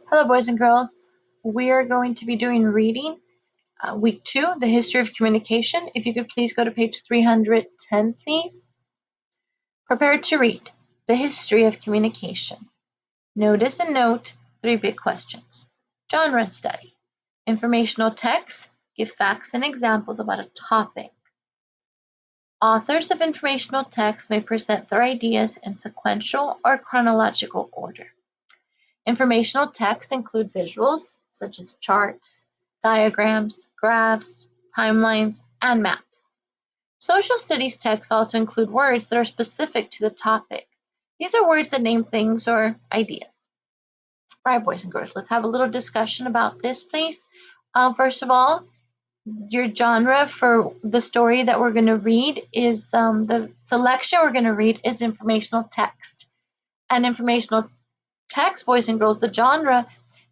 Hello, boys and girls. We are going to be doing reading, week 2, the history of communication. If you could please go to page 310, please. Prepare to read the history of communication. Notice and note 3 big questions. Genre study. Informational texts give facts and examples about a topic. Authors of informational texts may present their ideas in sequential or chronological order. Informational texts include visuals, such as charts, diagrams, graphs, timelines, and maps. Social studies texts also include words that are specific to the topic. These are words that name things or ideas. All right, boys and girls, let's have a little discussion about this, please. First of all, your genre for the story that we're going to read is the selection we're going to read is informational text. And informational text, boys and girls, the genre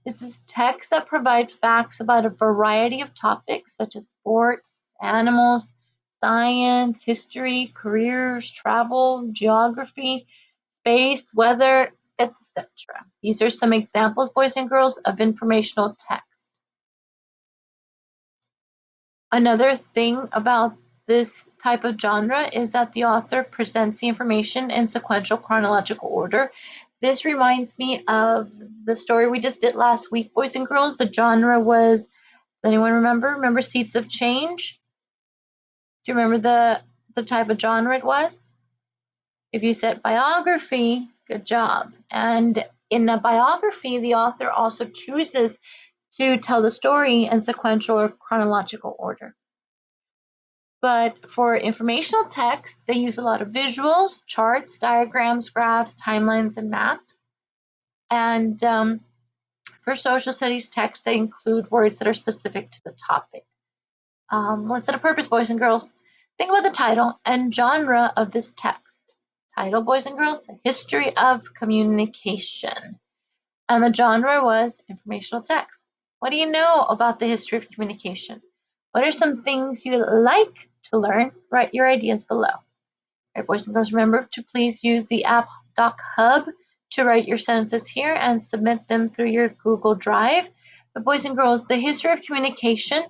is text that provide facts about a variety of topics such as sports, animals, science, history, careers, travel, geography, space, weather, etc. These are some examples, boys and girls, of informational text. Another thing about this type of genre is that the author presents the information in sequential chronological order. This reminds me of the story we just did last week, boys and girls. The genre was, does anyone remember? Remember Seeds of Change? Do you remember the type of genre it was? If you said biography, good job. And in a biography, the author also chooses to tell the story in sequential or chronological order. But for informational text, they use a lot of visuals, charts, diagrams, graphs, timelines, and maps. And for social studies text, they include words that are specific to the topic. Let's set a purpose, boys and girls. Think about the title and genre of this text. Title, boys and girls, The History of Communication. And the genre was informational text. What do you know about the history of communication? What are some things you'd like to learn? Write your ideas below. All right, boys and girls, remember to please use the app Doc Hub to write your sentences here and submit them through your Google Drive. But boys and girls, the history of communication,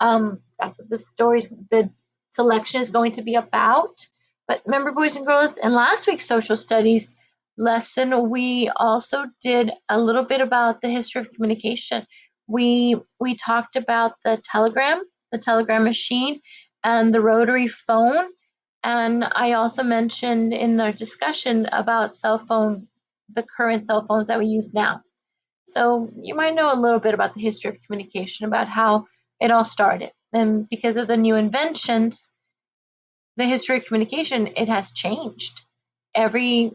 that's what the selection is going to be about. But remember, boys and girls, in last week's social studies lesson, we also did a little bit about the history of communication. We talked about the telegram machine, and the rotary phone. And I also mentioned in our discussion about the current cell phones that we use now. So you might know a little bit about the history of communication, about how it all started. And because of the new inventions, the history of communication, it has changed. Every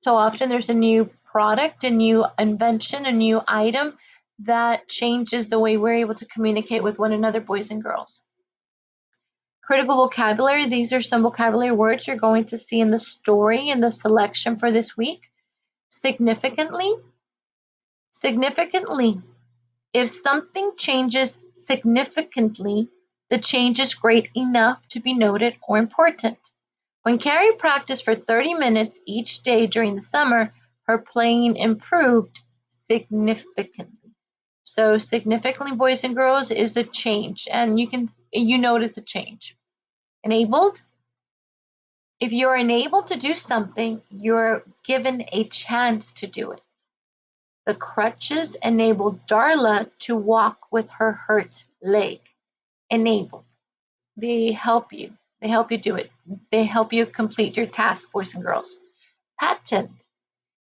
so often there's a new product, a new invention, a new item that changes the way we're able to communicate with one another, boys and girls. Critical vocabulary, these are some vocabulary words you're going to see in the story in the selection for this week. Significantly. Significantly. If something changes significantly, the change is great enough to be noted or important. When Carrie practiced for 30 minutes each day during the summer, her playing improved significantly. So significantly, boys and girls, is a change, and you notice a change. Enabled. If you're enabled to do something, you're given a chance to do it. The crutches enabled Darla to walk with her hurt leg. Enabled. They help you. They help you do it. They help you complete your task, boys and girls. Patent.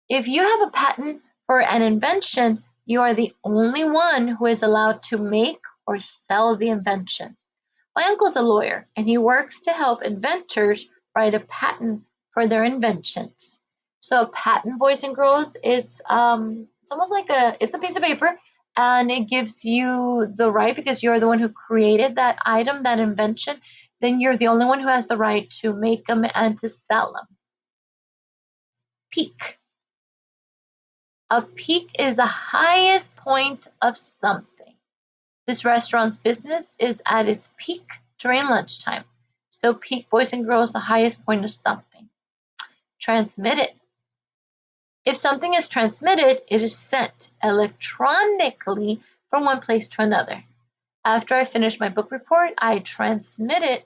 If you have a patent for an invention, you are the only one who is allowed to make or sell the invention. My uncle's a lawyer, and he works to help inventors write a patent for their inventions. So a patent, boys and girls, it's almost like it's a piece of paper, and it gives you the right, because you're the one who created that item, that invention, then you're the only one who has the right to make them and to sell them. Peak. A peak is the highest point of something. This restaurant's business is at its peak during lunchtime. So peak, boys and girls, the highest point of something. Transmitted. If something is transmitted, it is sent electronically from one place to another. After I finish my book report, I transmitted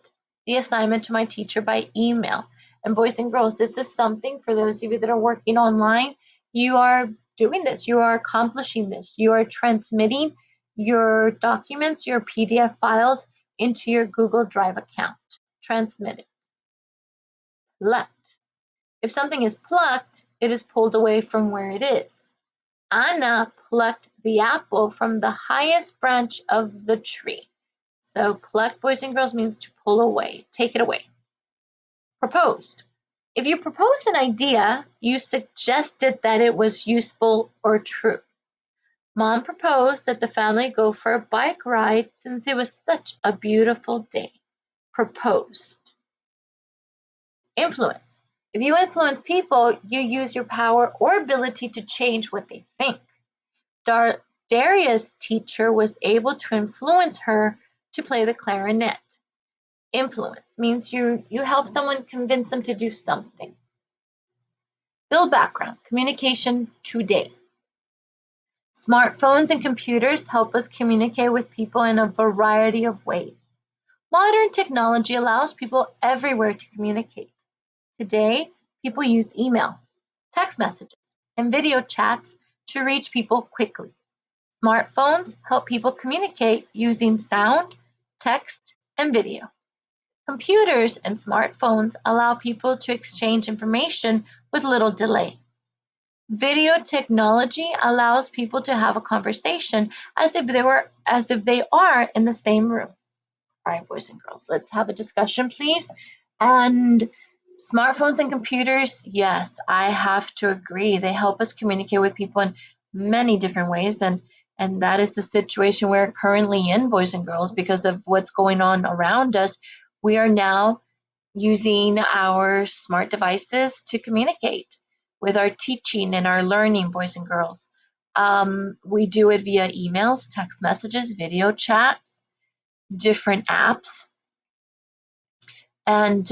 the assignment to my teacher by email. And boys and girls, this is something for those of you that are working online. You are doing this, you are accomplishing this. You are transmitting your documents, your PDF files into your Google Drive account. Transmitted. Plucked. If something is plucked, it is pulled away from where it is. Anna plucked the apple from the highest branch of the tree. So pluck, boys and girls, means to pull away, take it away. Proposed. If you proposed an idea, you suggested that it was useful or true. Mom proposed that the family go for a bike ride since it was such a beautiful day. Proposed. Influence. If you influence people, you use your power or ability to change what they think. Daria's teacher was able to influence her to play the clarinet. Influence means you help someone, convince them to do something. Build background. Communication today. Smartphones and computers help us communicate with people in a variety of ways. Modern technology allows people everywhere to communicate. Today, people use email, text messages, and video chats to reach people quickly. Smartphones help people communicate using sound, text, and video. Computers and smartphones allow people to exchange information with little delay. Video technology allows people to have a conversation as if they are in the same room. All right, boys and girls, let's have a discussion, please. And smartphones and computers, yes, I have to agree. They help us communicate with people in many different ways, and that is the situation we're currently in, boys and girls, because of what's going on around us. We are now using our smart devices to communicate with our teaching and our learning, boys and girls. We do it via emails, text messages, video chats, different apps, and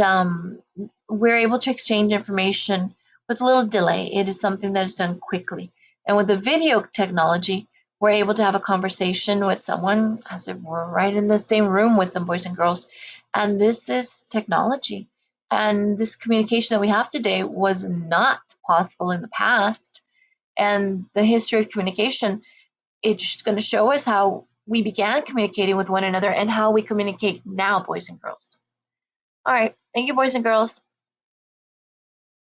we're able to exchange information with a little delay. It is something that is done quickly. And with the video technology, we're able to have a conversation with someone as if we're right in the same room with them, boys and girls. And this is technology. And this communication that we have today was not possible in the past. And the history of communication, it's going to show us how we began communicating with one another and how we communicate now, boys and girls. All right. Thank you, boys and girls.